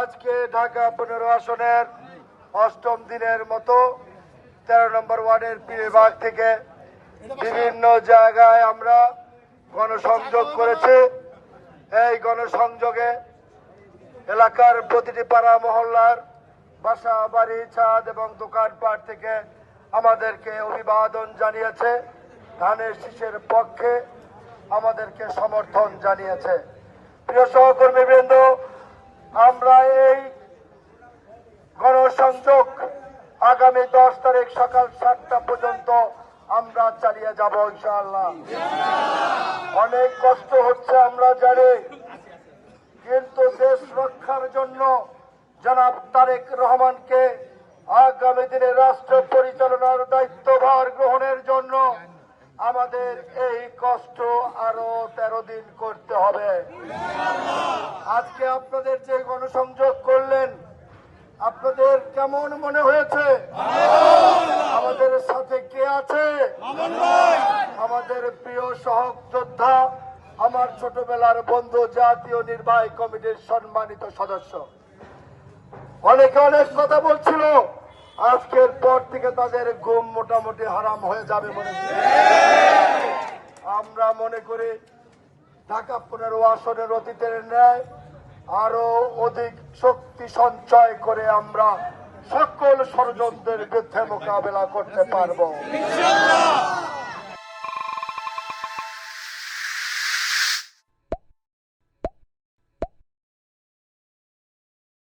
আজকে ঢাকা 15 আসনের অষ্টম দিনের মতো 13 নম্বর ওয়ার্ডের বিভাগ থেকে বিভিন্ন জায়গায় আমরা গণসংযোগ করেছি। এই গণসংযোগে এলাকার প্রতিটি পাড়া মহল্লার বাসা বাড়ি ছাদ এবং দোকানপাট থেকে আমাদেরকে অভিবাদন জানিয়েছে, ধানের শীষের পক্ষে আমাদেরকে সমর্থন জানিয়েছে। প্রিয় সহকর্মীবৃন্দ, আমরা এই গণসংযোগ আগামী 10 তারিখ সকাল 7টা পর্যন্ত আমরা চালিয়ে যাব ইনশাআল্লাহ। অনেক কষ্ট হচ্ছে আমরা জানি, কিন্তু দেশ রক্ষার জন্য জনাব তারেক রহমানকে আগামী দিনে রাষ্ট্র পরিচালনার দায়িত্বভার গ্রহণের জন্য আমাদের এই কষ্ট আরো 13 দিন করতে হবে। আজকে আপনাদের যে গণসংযোগ করলেন, আপনাদের কেমন মনে হয়েছে? আমাদের সাথে কে আছে? আমাদের প্রিয় সহযোদ্ধা, আমার ছোটবেলার বন্ধু, জাতীয় নির্বাহী কমিটির সম্মানিত সদস্য। অনেকে অনেক কথা বলছিল, আজকের পর থেকে তাদের ঘুম মোটামুটি হারাম হয়ে যাবে মনে করি। আমরা মনে করি ঢাকা 15 আসনের অতীতের ন্যায় আরো অধিক শক্তি সঞ্চয় করে আমরা সকল ষড়যন্ত্রের বিরুদ্ধে মোকাবেলা করতে পারবো।